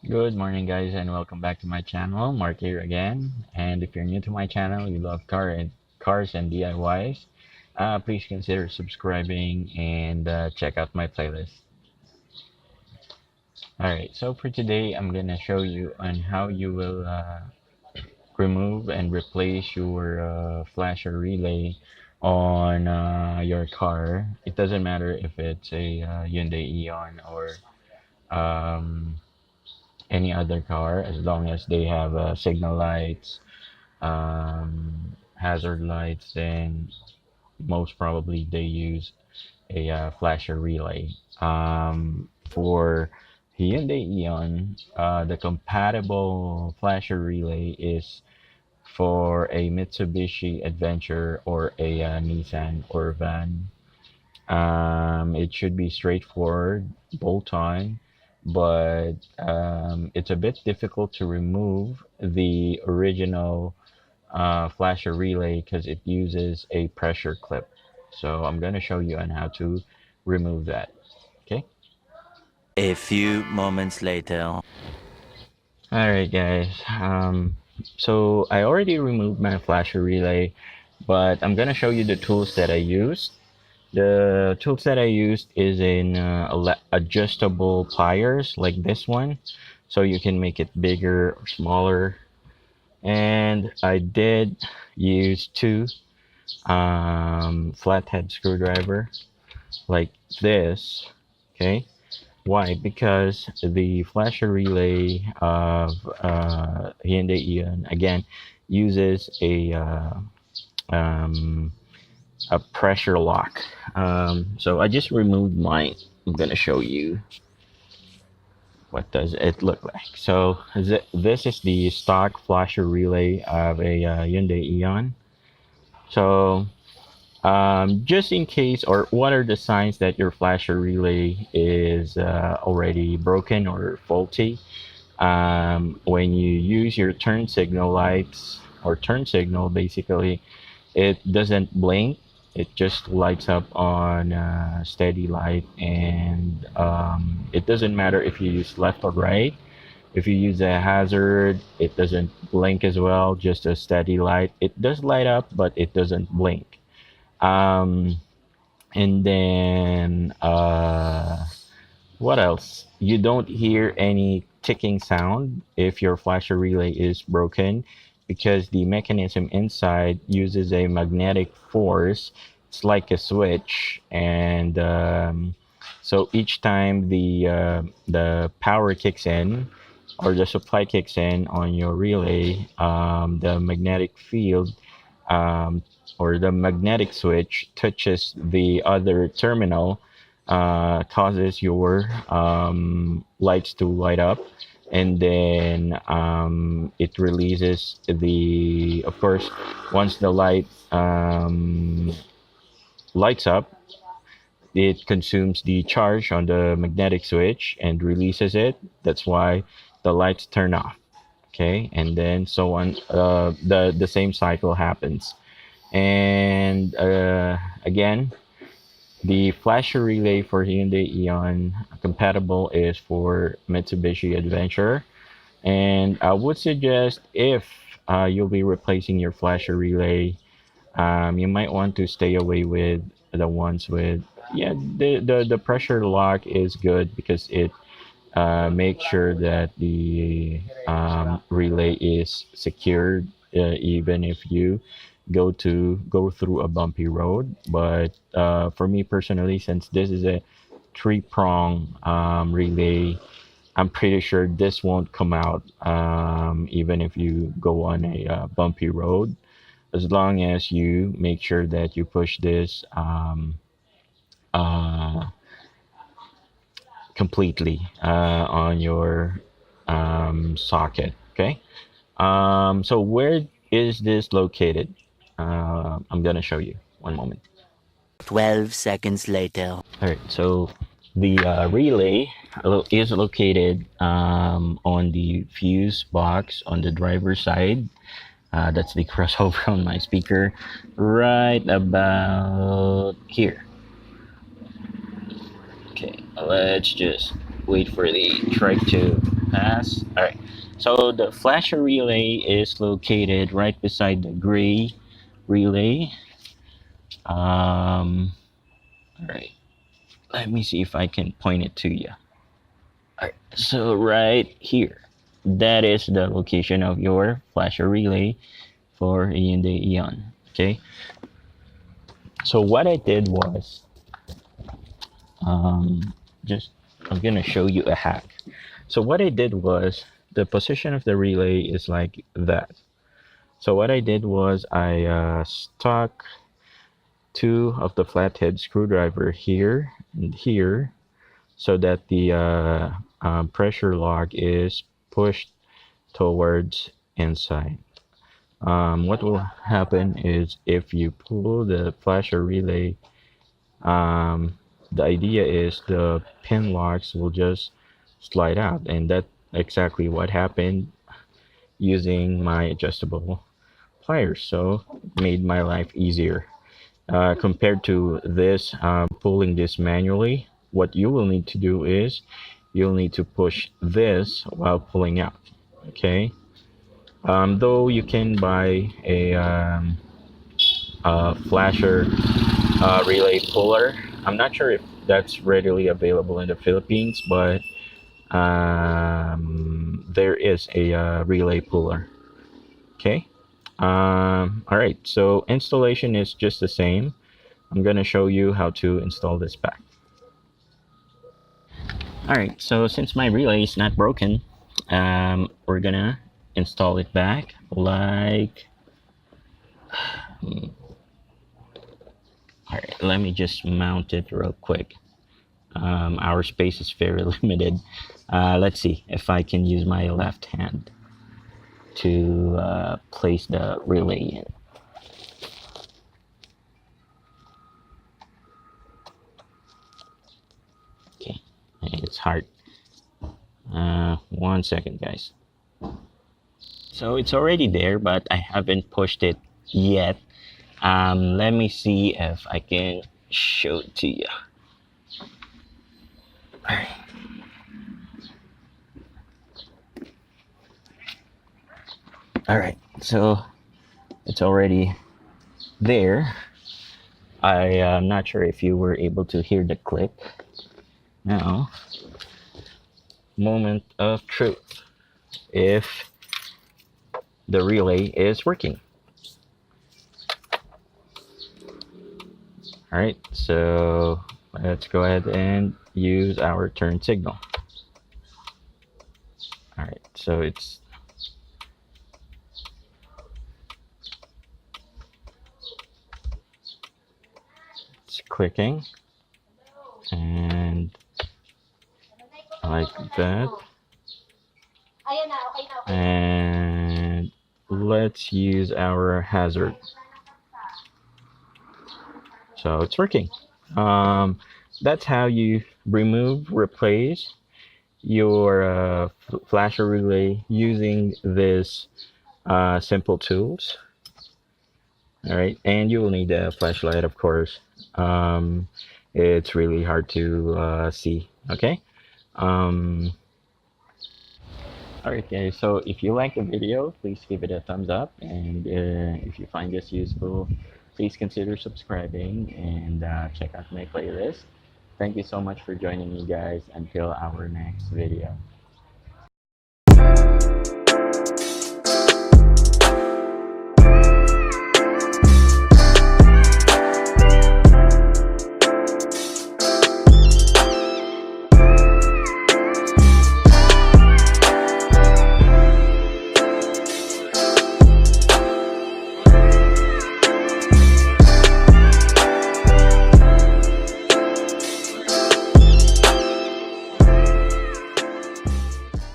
Good morning, guys, and welcome back to my channel. Mark here again. And if you're new to my channel, you love cars and DIYs, please consider subscribing and check out my playlist. All right, so for today, I'm gonna show you on how you will remove and replace your flasher relay on your car. It doesn't matter if it's a Hyundai Eon or um, any other car, as long as they have signal lights, hazard lights, then most probably they use a flasher relay. For Hyundai Eon, the compatible flasher relay is for a Mitsubishi Adventure or a Nissan or van. It should be straightforward, bolt on, but it's a bit difficult to remove the original flasher relay because it uses a pressure clip. So I'm going to show you on how to remove that. Okay. A few moments later. All right, guys. So I already removed my flasher relay, but I'm going to show you the tools that I used. The tools that I used is in adjustable pliers like this one, so you can make it bigger or smaller. And I did use two flathead screwdriver like this. Okay, why? Because the flasher relay of Hyundai Eon again uses um, a pressure lock. So I just removed mine. I'm gonna show you what does it look like. So this is the stock flasher relay of a Hyundai Eon. So just in case, or what are the signs that your flasher relay is already broken or faulty? When you use your turn signal lights or turn signal, basically, it doesn't blink. It just lights up on steady light, and it doesn't matter if you use left or right. If you use a hazard, it doesn't blink as well, just a steady light. It does light up, but it doesn't blink. Um, and then what else? You don't hear any ticking sound if your flasher relay is broken because the mechanism inside uses a magnetic force. It's like a switch, and so each time the power kicks in or the supply kicks in on your relay, the magnetic field um, or the magnetic switch touches the other terminal, causes your lights to light up, and then it releases the, of course, once the light lights up, it consumes the charge on the magnetic switch and releases it. That's why the lights turn off. Okay, and then so on. The same cycle happens. And again, the flasher relay for Hyundai Eon compatible is for Mitsubishi Adventure. And I would suggest if you'll be replacing your flasher relay, you might want to stay away with the ones with, yeah, the pressure lock is good because it makes sure that the relay is secured even if you go through a bumpy road. But for me personally, since this is a three-prong relay, I'm pretty sure this won't come out even if you go on a bumpy road, as long as you make sure that you push this uh, completely on your socket. Okay. So where is this located? I'm gonna show you. One moment. 12 seconds later. All right. So the relay is located on the fuse box on the driver's side. That's the crossover on my speaker, right about here. Okay. Let's just wait for the trike to pass. All right. So the flasher relay is located right beside the gray relay. All right. Let me see if I can point it to you. All right. So right here, that is the location of your flasher relay for Hyundai Eon. Okay. So what I did was, just I'm gonna show you a hack. So what I did was the position of the relay is like that. So what I did was I stuck two of the flathead screwdriver here and here so that the pressure lock is pushed towards inside. What will happen is if you pull the flasher relay, the idea is the pin locks will just slide out, and that's exactly what happened using my adjustable pliers. So it made my life easier. Compared to this, pulling this manually, what you will need to do is you'll need to push this while pulling out. Okay. Though you can buy a flasher relay puller. I'm not sure if that's readily available in the Philippines, but there is a relay puller. Okay. All right. So installation is just the same. I'm gonna show you how to install this back. All right. So since my relay is not broken, we're gonna install it back like. All right. Let me just mount it real quick. Our space is very limited. Let's see if I can use my left hand to place the relay in. Okay, it's hard. 1 second, guys. So it's already there, but I haven't pushed it yet. Let me see if I can show it to you. All right. All right, so it's already there. I'm not sure if you were able to hear the click. Now, moment of truth. If the relay is working. All right, so let's go ahead and use our turn signal. All right, so it's clicking, and like that. And let's use our hazard. So it's working. That's how you replace your flasher relay using this simple tools. All right, and you will need a flashlight, of course. It's really hard to see. Okay. All right, guys. So if you like the video, please give it a thumbs up, and if you find this useful, please consider subscribing and check out my playlist. Thank you so much for joining me, guys. Until our next video.